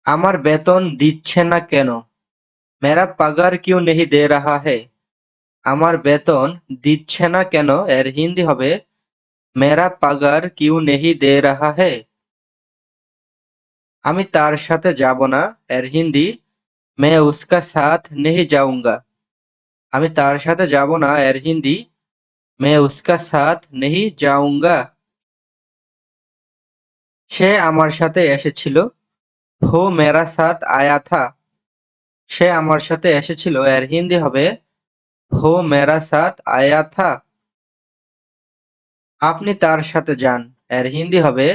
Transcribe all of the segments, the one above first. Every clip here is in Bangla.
আমার বেতন দিচ্ছে না কেন? মেরা পাগার কিউ নেহি দে রাহা হে? আমার বেতন দিচ্ছে না কেন এর হিন্দি হবে মেরা পাগার কিউ নেহি দে রাহা হে? আমি তার সাথে যাব না এর হিন্দি মে উসকা সাথ নেহি যাউঙ্গা। আমি তার সাথে যাব না এর হিন্দি মে উসকা সাথ নেহি যাউঙ্গা। সে আমার সাথে এসেছিল হো মেরা সাথ আয়া থা। সে আমার সাথে এসেছিল এর হিন্দি হবে হো মেরা সাথ আয়া থা। আপনি তার সাথে যান এর হিন্দি হবে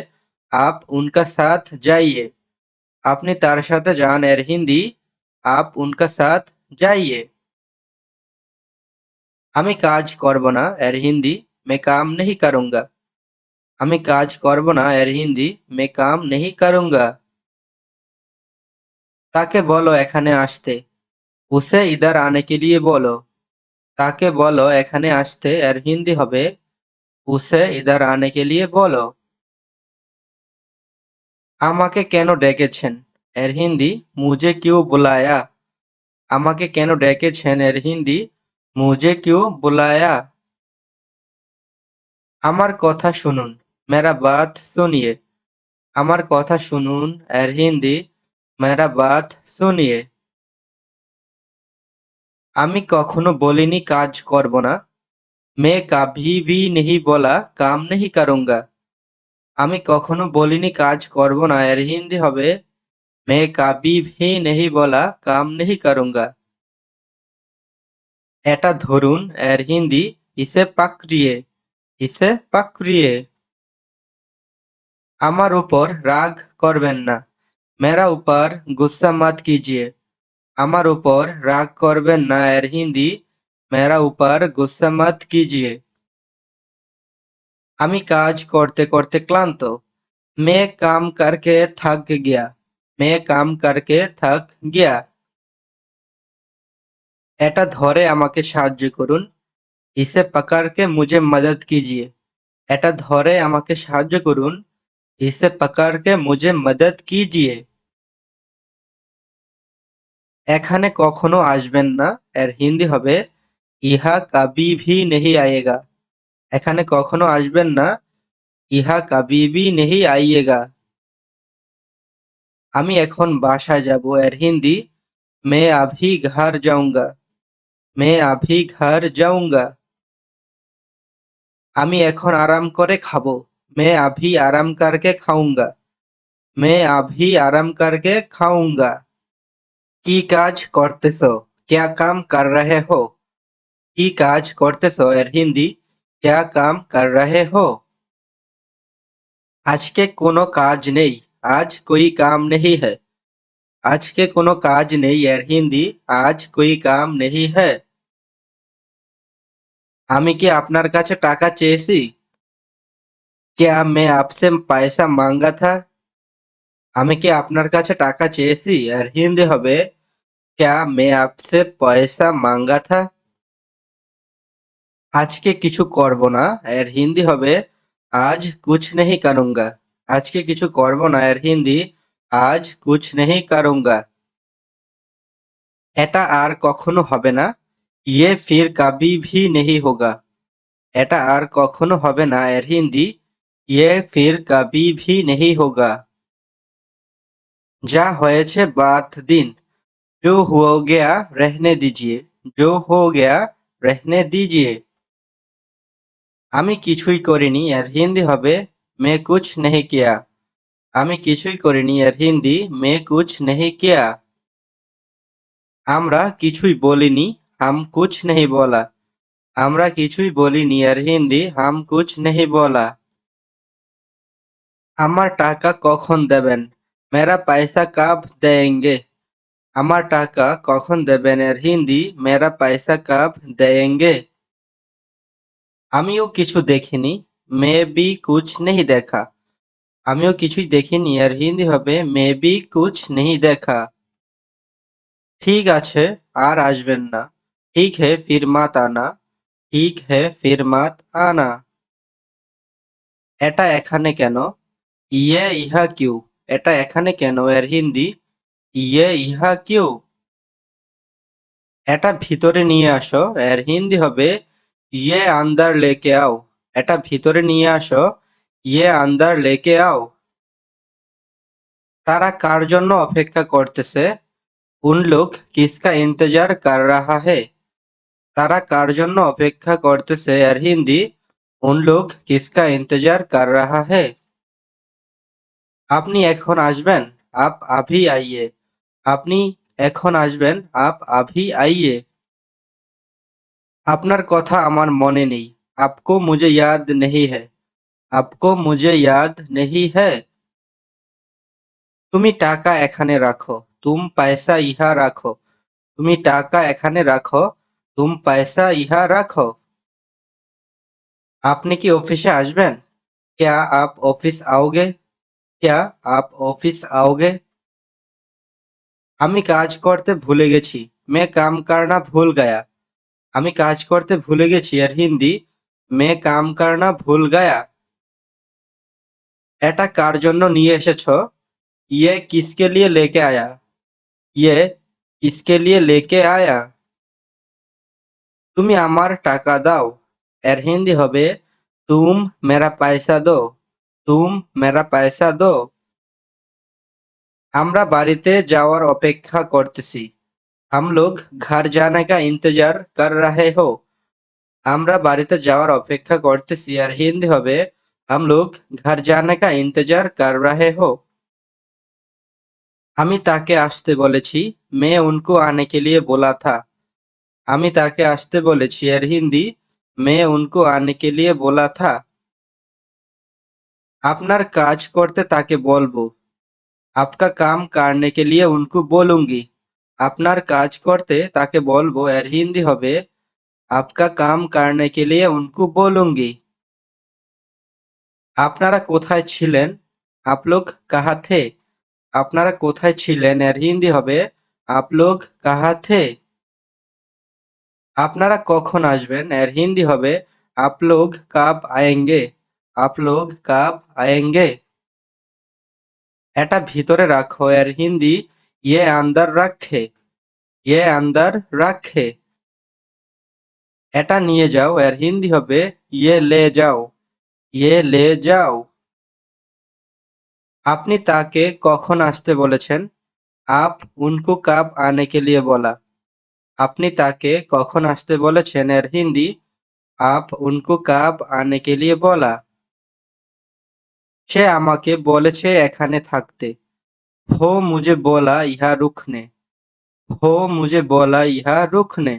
আপ উনকা সাথ যাইয়ে। আপনি তার সাথে যান এর হিন্দি আপ উনকা সাথ যাইয়ে। আমি কাজ করব না এর হিন্দি মে কাম নেহি করুঙ্গা। আমি কাজ করব না এর হিন্দি মে কাম নেহি করুঙ্গা। তাকে বলো এখানে আসতে উসে ইধার আনে কে লিয়ে বলো। তাকে বলো এখানে আসতে এর হিন্দি হবে উসে ইধার আনে কে লিয়ে বলো। আমাকে কেন ডেকেছেন এর হিন্দি মুঝে কিউ বুলায়া। আমাকে কেন ডেকেছেন এর হিন্দি মুঝে কিউ বুলায়া। আমার কথা শুনুন মেরা বাত সুনিয়ে। আমার কথা শুনুন এর হিন্দি মেরা বাত সুনিয়ে। আমি কখনো বলিনি কাজ করব না मैं कभी भी नहीं बोला काम नहीं करूंगा। আমি কখনো বলিনি কাজ করব না এর হিন্দি হবে मैं कभी भी नहीं बोला काम नहीं करूंगा। এটা ধরুন এর হিন্দি ইসে পাকড়িয়ে। ইসে পাকড়িয়ে। আমার উপর রাগ করবেন না মেরা উপর গুस्सा मत कीजिए। আমার উপর রাগ করবেন না এর হিন্দি মেরা উপর गुस्सा मत कीजिए। আমি কাজ করতে করতে ক্লান্ত मैं काम करके थक गया। मैं काम करके थक गया। এটা ধরে আমাকে সাহায্য করুন इसे पकड़ के मुझे मदद कीजिए। এটা ধরে আমাকে সাহায্য করুন इसे पकड़ के मुझे मदद कीजिए। এখানে কখনো আসবেন না এর হিন্দি হবে ইহা কবি ভি নেহি আয়েগা। এখানে কখনো আসবেন না ইহা কবি ভি নেহি আইয়েগা। আমি এখন বাসায় যাব এর হিন্দি मैं अभी घर जाऊंगा। मैं अभी घर जाऊंगा। আমি এখন আরাম করে খাবো मैं अभी आराम करके खाऊंगा। मैं अभी आराम करके खाऊंगा। কি কাজ করতেছো क्या काम कर रहे हो। কি কাজ করতেছো এর হিন্দি क्या काम कर रहे हो। আজকে কোনো কাজ নেই आज कोई काम नहीं है। আজকে কোনো কাজ নেই এর হিন্দি आज कोई काम नहीं है। আমি কি আপনার কাছে টাকা চেয়েছি क्या मैं आपसे पैसा मांगा था। আমি কি আপনার কাছে টাকা চেয়েছি এর হিন্দি হবে क्या मैं आपसे पैसा मांगा था। আজকে কিছু করব না এর হিন্দি হবে आज कुछ नहीं करूंगा। আজকে কিছু করব না এর হিন্দি आज कुछ नहीं करूंगा। এটা আর কখনো হবে না ये फिर कभी भी नहीं होगा। এটা আর কখনো হবে না এর হিন্দি ये फिर कभी भी नहीं होगा। যা হয়েছে বাদ দিন जो हो गया रहने दीजिए। जो हो गया रहने दीजिए। আমি কিছুই করিনি এর হিন্দি হবে मैं कुछ नहीं किया। আমি কিছুই করিনি এর হিন্দি मैं कुछ नहीं किया। আমরা কিছুই বলিনি हम कुछ नहीं बोला। আমরা কিছুই বলিনি এর হিন্দি हम कुछ नहीं बोला। আমার টাকা কখন দেবেন मेरा पैसा कब देंगे। আমার টাকা কখন দেবেন এর হিন্দি मेरा पैसा कब देंगे। আমিও কিছু দেখিনি मैं भी कुछ नहीं देखा। আমিও কিছুই দেখিনি এর হিন্দি হবে मैं भी कुछ नहीं देखा। ঠিক আছে আর আসবেন না ठीक है फिर मत आना। ঠিক है फिर मत आना। এটা এখানে কেন ইয়ে ইহা কিউ। এটা এখানে কেন এর হিন্দি ইহা কিউ। এটা ভিতরে নিয়ে আসো, এর হিন্দি হবে আন্দার লেকে আও। এটা ভিতরে নিয়ে আসো, আন্দার লেকে আও। তারা কার জন্য অপেক্ষা করতেছে? উন লোগ কিসকা ইন্তজার কর রাহা হে। তারা কার জন্য অপেক্ষা করতেছে? এর হিন্দি উন লোগ কিসকা ইন্তজার কর রাহা হে। আপনি এখন আসবেন? আপ আভি আইয়ে। আপনি এখন আসবেন? আপ আভি আইয়ে। আপনার কথা আমার মনে নেই। আপকো মুঝে ইয়াদ নেহি হ্যায়। আপকো মুঝে ইয়াদ নেহি হ্যায়। তুমি টাকা এখানে রাখো। তুম পয়সা ইহা রাখো। তুমি টাকা এখানে রাখো। তুম পয়সা ইহা রাখো। আপনি কি অফিসে আসবেন? क्या आप ऑफिस आओगे? क्या आप ऑफिस आओगे? আমি কাজ করতে ভুলে গেছি। मैं काम करना भूल गया। আমি কাজ করতে ভুলে গেছি, এর হিন্দি मैं काम करना भूल गया। এটা কার জন্য নিয়ে এসেছো? ये किसके लिए लेके आया? ये किसके लिए लेके आया? তুমি আমার টাকা দাও। এর হিন্দি হবে তুম মেরা পয়সা দো। তুম মেরা পয়সা দো। আমরা বাড়িতে যাওয়ার অপেক্ষা করতেছি। हम लोग घर जाने का इंतजार कर रहे हो। আমরা বাড়িতে যাওয়ার অপেক্ষা করতেছি, আর হিন্দি হবে हम लोग घर जाने का इंतजार कर रहे हो। আমি তাকে আসতে বলেছি। मैं उनको आने के लिए बोला था। আমি তাকে আসতে বলেছি, এর হিন্দি मैं उनको आने के लिए बोला था। আপনার কাজ করতে তাকে বলবো। आपका काम करने के लिए उनको बोलूंगी। আপনার কাজ করতে তাকে বলবো, এর হিন্দি হবে आपका काम करने के लिए उनको बोलूंगी। আপনারা কোথায় ছিলেন? आप लोग कहाँ थे? আপনারা কোথায় ছিলেন? এর হিন্দি হবে आप लोग कहाँ थे? আপনারা কখন আসবেন? এর হিন্দি হবে आप लोग कब आएंगे? आप लोग कब आएंगे? এটা ভিতরে রাখো, এর হিন্দি ये अंदर रखे। ये अंदर रखे। এটা নিয়ে যাও, এর হিন্দি হবে ये ले जाओ। ये ले जाओ। আপনি তাকে কখন আসতে বলেছেন? आप उनको कब आने के लिए बोला। আপনি তাকে কখন আসতে বলেছেন? এর হিন্দি आप उनको कब आने के लिए बोला। সে আমাকে বলেছে এখানে থাকতে। वो मुझे बोला यहाँ रुकने। वो मुझे बोला यहाँ रुकने।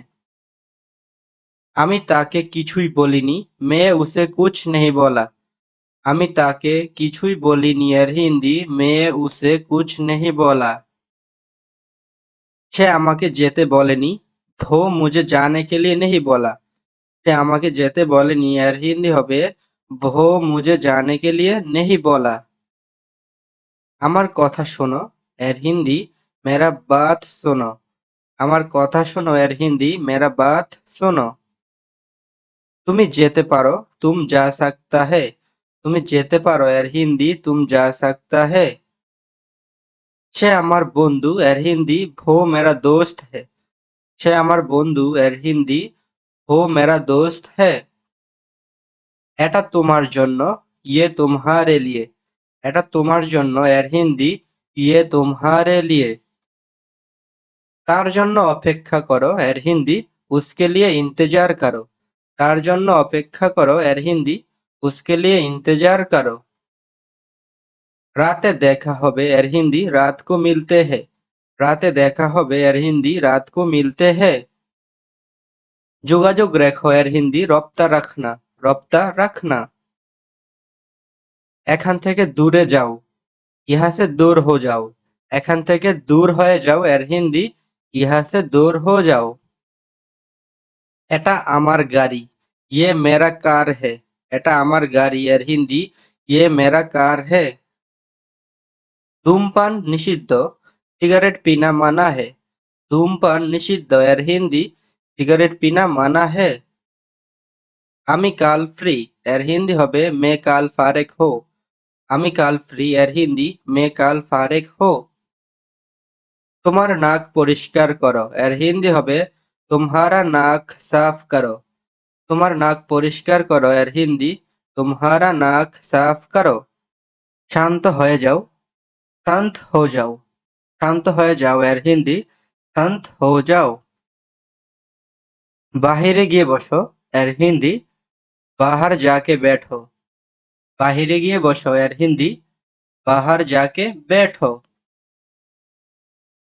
আমি তাকে কিছুই বলিনি। मैं उसे कुछ नहीं बोला। আমি তাকে কিছুই বলিনি, এর হিন্দি मैं उसे कुछ नहीं बोला। সে আমাকে যেতে বলেনি। वो मुझे जाने के लिए नहीं बोला। সে আমাকে যেতে বলেনি, এর হিন্দি হবে वो मुझे जाने के लिए नहीं बोला। আমার কথা শোনো, এর হিন্দি मेरा बात सुनो। আমার কথা শোনো, এর হিন্দি मेरा बात सुनो। তুমি যেতে পারো, तुम जा सकता है। তুমি যেতে পারো, এর হিন্দি तुम जा सकता है। সে আমার বন্ধু, এর হিন্দি वो मेरा दोस्त है। সে আমার বন্ধু, এর হিন্দি वो मेरा दोस्त है। এটা তোমার জন্য, ये तुम्हारे लिए। এটা তোমার জন্য, এর হিন্দি ये तुम्हारे लिए। তার জন্য অপেক্ষা করো, এর হিন্দি उसके लिए इंतजार करो। তার জন্য অপেক্ষা করো, এর হিন্দি उसके लिए इंतजार करो। রাতে দেখা হবে, এর হিন্দি रात को मिलते हैं। রাতে দেখা হবে, এর হিন্দি रात को मिलते हैं। যোগাযোগ রেখো, এর হিন্দি রপ্তা রাখনা। রপ্তা রাখনা। এখান থেকে দূরে যাও। ইহা সে দূর হো যাও। এখান থেকে দূর হয়ে যাও, এর হিন্দি ইহা সে দূর হো যাও। এটা আমার গাড়ি। ये मेरा कार है। এটা আমার গাড়ি, এর হিন্দি ये मेरा कार है। ধূমপান নিষিদ্ধ। সিগারেট পিনা মানা হে। ধূমপান নিষিদ্ধ, এর হিন্দি সিগারেট পিনা মানা হে। আমি কাল ফ্রি, এর হিন্দি হবে मैं কাল ফারেক হো। আমি কাল ফ্রি, এর হিন্দি मैं কাল ফারেক হো। তোমার নাক পরিষ্কার করো এর হিন্দি হবে तुम्हारा नाक साफ करो। তোমার নাক পরিষ্কার করো এর হিন্দি तुम्हारा नाक साफ करो। শান্ত হয়ে যাও শান্ত হো যাও। শান্ত হয়ে যাও এর হিন্দি শান্ত হো যাও। বাহিরে গিয়ে বসো এর হিন্দি বাহার যাকে बैठो। বাহিরে গিয়ে বসো এর হিন্দি বাহার যাকে बैठो।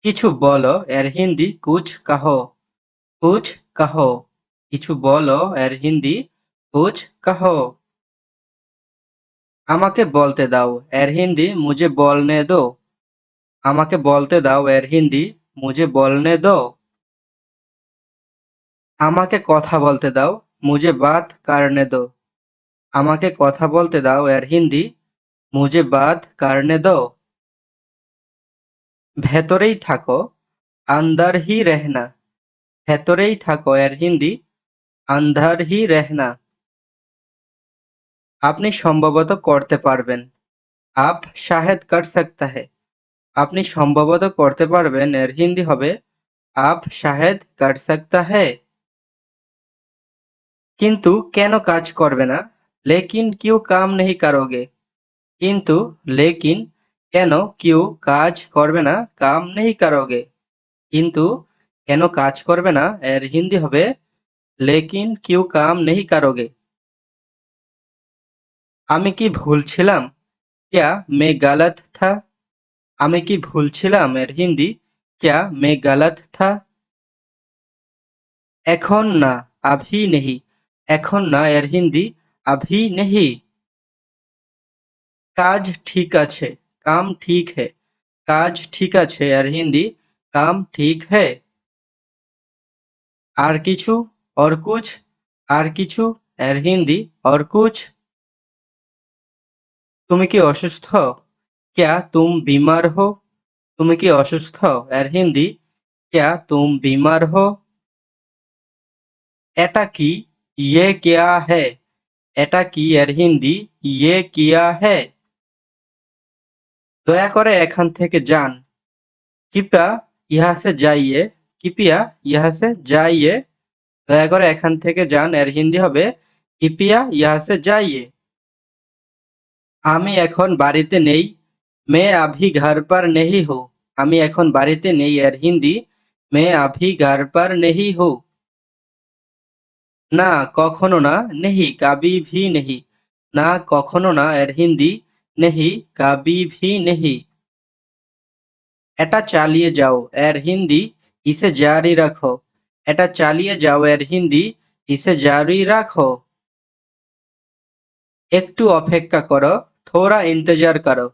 কিছু বলো এর হিন্দি কুছ কহো। কুছ কহো। কিছু বলো এর হিন্দি কুছ কহো। আমাকে বলতে দাও এর হিন্দি মুঝে बोलने दो। আমাকে বলতে দাও এর হিন্দি মুঝে बोलने दो। আমাকে কথা বলতে দাও मुझे बात करने दो। আমাকে কথা বলতে দাও এর হিন্দি मुझे बात करने दो। ভেতরেই থাকো अंदर ही रहना। ভেতরেই থাকো এর হিন্দি अंदर ही रहना। আপনি সম্ভবত করতে পারবেন आप शायद कर सकता है। আপনি সম্ভবত করতে পারবেন এর হিন্দি হবে आप शायद कर सकता है। কিন্তু কেন কাজ করবে না लेकिन क्यों काम नहीं करोगे। কিন্তু लेकिन কেন क्यों কাজ করবে না काम नहीं करोगे। কিন্তু কেন কাজ করবে না এর হিন্দি হবে लेकिन क्यों काम नहीं करोगे। আমি কি ভুল ছিলাম क्या मैं गलत था। আমি কি ভুল ছিলাম এর হিন্দি क्या मैं गलत था। এখন না अभी नहीं। এখন না এর হিন্দি अभी नहीं। কাজ ঠিক আছে काम ठीक है। কাজ ঠিক আছে এর হিন্দি काम ठीक है। আর কিছু और कुछ। আর কিছু এর হিন্দি और कुछ। তুমি কি অসুস্থ क्या तुम बीमार हो। তুমি কি অসুস্থ এর হিন্দি क्या तुम बीमार हो। এটা কি ये क्या है। এটা কি এর হিন্দি ये किया है। দয়া করে এখান থেকে যান कृपया यहाँ से जाइए। कृपया यहाँ से जाइए। দয়া করে এখান থেকে যান এর হিন্দি হবে कृपया यहाँ से जाइए। আমি এখন বাড়িতে নেই मैं अभी घर पर नहीं हूँ। আমি এখন বাড়িতে নেই এর হিন্দি मैं अभी घर पर नहीं हूँ। না কখনো না नहीं कभी भी नहीं। না কখনো না এর হিন্দি नहीं कभी भी नहीं। এটা চালিয়ে যাও এর হিন্দি इसे जारी रखो। এটা চালিয়ে যাও এর হিন্দি इसे जारी रखो। একটু অপেক্ষা করো थोड़ा इंतजार करो।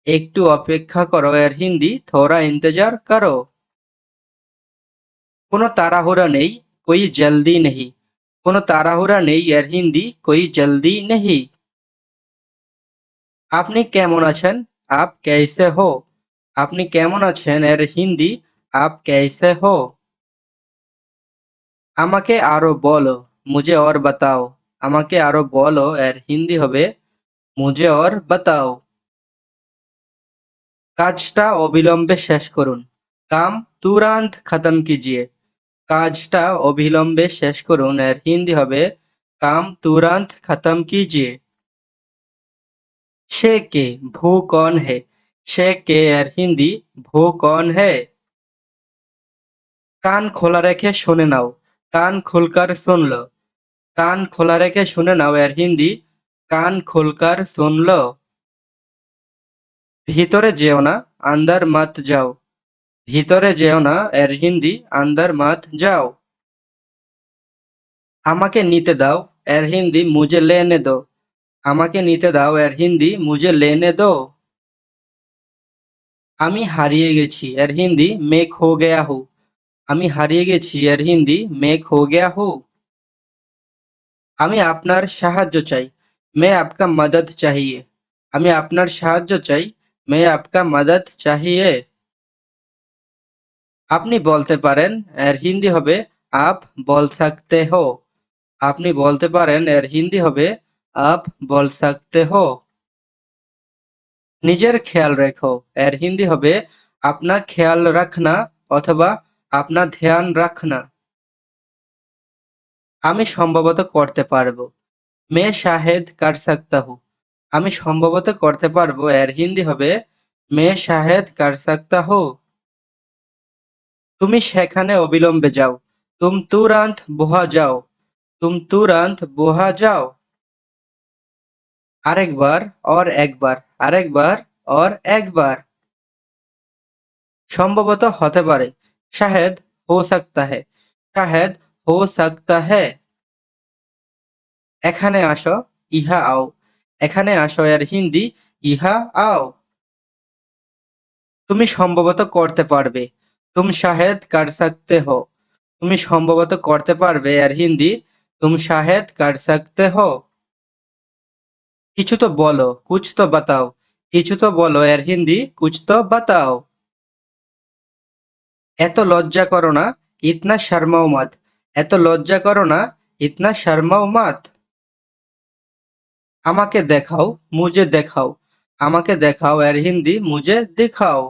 একটু অপেক্ষা করো এর হিন্দি थोड़ा इंतजार करो। কোনো তাড়াহুড়া নেই कोई जल्दी नहीं। কোনো তাড়াহুড়া নেই এর হিন্দি कोई जल्दी नहीं। আপনি কেমন আছেন आप कैसे हो। আপনি কেমন আছেন এর হিন্দি आप कैसे हो। আমাকে আরো বলো मुझे और बताओ। আমাকে আরো বলো এর হিন্দি হবে मुझे और बताओ। কাজটা অবিলম্বে শেষ করুন काम तुरंत खत्म कीजिए। কাজটা অবিলম্বে শেষ করুন এর হিন্দি হবে काम तुरंत खत्म कीजिए। সে কে ভু कौन है। সে কে এর হিন্দি ভু कौन है। কান খোলা রেখে শুনে নাও কান খুলকার सुन लो। কান খোলা রেখে শুনে নাও এর হিন্দি কান খুলকার सुन लो। ভিতরে যেও না अंदर मत जाओ। ভিতরে যেও না এর হিন্দি अंदर मत जाओ। আমাকে নিতে দাও এর হিন্দি मुझे लेने दो। আমাকে নিতে দাও এর হিন্দি मुझे लेने दो। আমি হারিয়ে গেছি এর হিন্দি मैं खो गया हूँ। আমি হারিয়ে গেছি এর হিন্দি मैं खो गया हूँ। আমি আপনার সাহায্য চাই मैं आपका मदद चाहिए। আমি আপনার সাহায্য চাই मैं आपका मदद चाहिए। আপনি বলতে পারেন এর হিন্দি হবে आप बोल सकते हो। আপনি বলতে পারেন এর হিন্দি হবে आप बोल सकते हो। নিজের খেয়াল রেখো এর হিন্দি হবে अपना ख्याल रखना অথবা अपना ध्यान रखना। আমি সম্ভবত করতে পারবো। मैं शायद कर सकता हूँ। আমি সম্ভবত করতে পারবো এর হিন্দি হবে मैं शायद कर सकता हूँ। তুমি সেখানে অবিলম্বে যাও। तुम तुरंत वहाँ जाओ। तुम तुरंत वहाँ जाओ। আরেকবার और একবার আরেকবার और একবার। সম্ভবত হতে পারে शायद हो सकता है शायद हो सकता है। এখানে আসো ইহা আও। এখানে আসো এর হিন্দি ইহা আও। তুমি সম্ভবত করতে পারবে तुम शायद कर सकते हो। তুমি সম্ভবত করতে পারবে এর হিন্দি तुम शायद कर सकते हो। কিছু তো বলো कुछ तो बताओ। কিছু তো বলো এর হিন্দি कुछ तो बताओ। এত লজ্জা করো না इतना शर्माओ मत। এত লজ্জা করো না इतना शर्माओ मत। আমাকে দেখাও मुझे দেখাও। আমাকে দেখাও এর হিন্দি मुझे दिखाओ।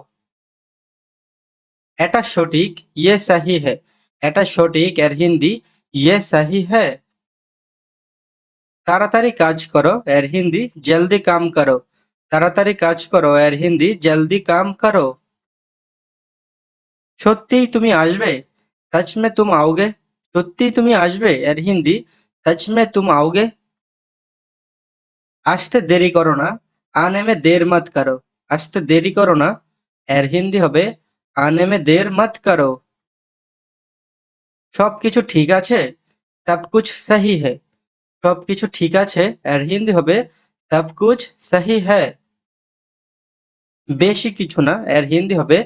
এটা সঠিক ये सही है। এটা সঠিক এর হিন্দি ये सही है। তাড়াতাড়ি কাজ করো এর হিন্দি জলদি কাম করো। তাড়াতাড়ি কাজ করো এর হিন্দি জলদি কাম করো। সত্যিই তুমি আসবে सच में तुम आओगे। সত্যিই তুমি আসবে এর হিন্দি सच में तुम आओगे। আসতে দেরি করো না आने में देर मत करो। আসতে দেরি করো না এর হিন্দি হবে आने में देर मत करो। সবকিছু ঠিক আছে सब कुछ सही है। সবকিছু ঠিক আছে এর হিন্দি হবে सब कुछ सही है। বেশি কিছু না এর হিন্দি হবে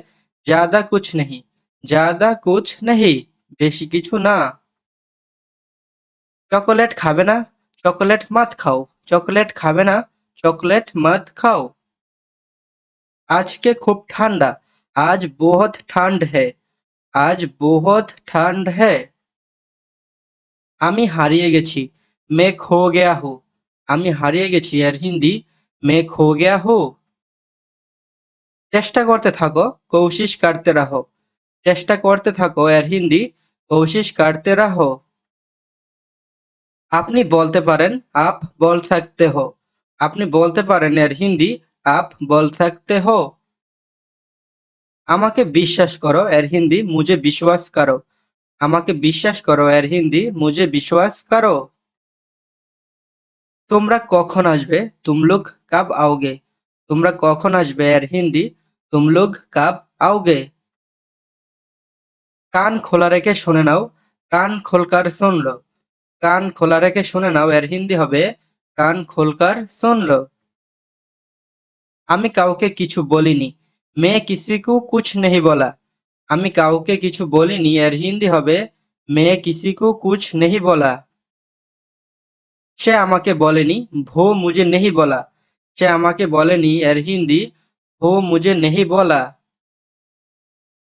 ज्यादा कुछ नहीं। ज्यादा कुछ नहीं বেশি কিছু না। চকোলেট খাবে না চকোলেট মত খাও। চকোলেট খাবে না চকোলেট মত খাও। আজকে খুব ঠান্ডা आज बहुत ठंड है। आज बहुत ठंड है। আমি হারিয়ে গেছি मैं खो गया हूँ। আমি হারিয়ে গেছি এর হিন্দি मैं खो गया हूँ। চেষ্টা করতে থাকো कोशिश करते रहो। চেষ্টা করতে থাকো এর হিন্দি कोशिश करते रहो। আপনি বলতে পারেন आप बोल सकते हो। আপনি বলতে পারেন এর হিন্দি आप बोल सकते हो। আমাকে বিশ্বাস করো এর হিন্দি मुझे विश्वास करो। আমাকে বিশ্বাস করো এর হিন্দি मुझे विश्वास करो। তোমরা কখন আসবে तुम लोग कब आओगे। তোমরা কখন আসবে এর হিন্দি तुम लोग कब आओगे। কান খোলা রেখে শুনে নাও কান খোলকার सुन लो। কান খোলা রেখে শুনে নাও এর হিন্দি হবে কান খোলকার सुन लो। আমি কাউকে কিছু বলিনি मैं किसी को कुछ नहीं बोला। আমি কাউকে কিছু বলিনি এর হিন্দি হবে मैं किसी को कुछ नहीं बोला। সে আমাকে বলেনি वो मुझे नहीं बोला। সে আমাকে বলেনি এর হিন্দি वो मुझे नहीं बोला।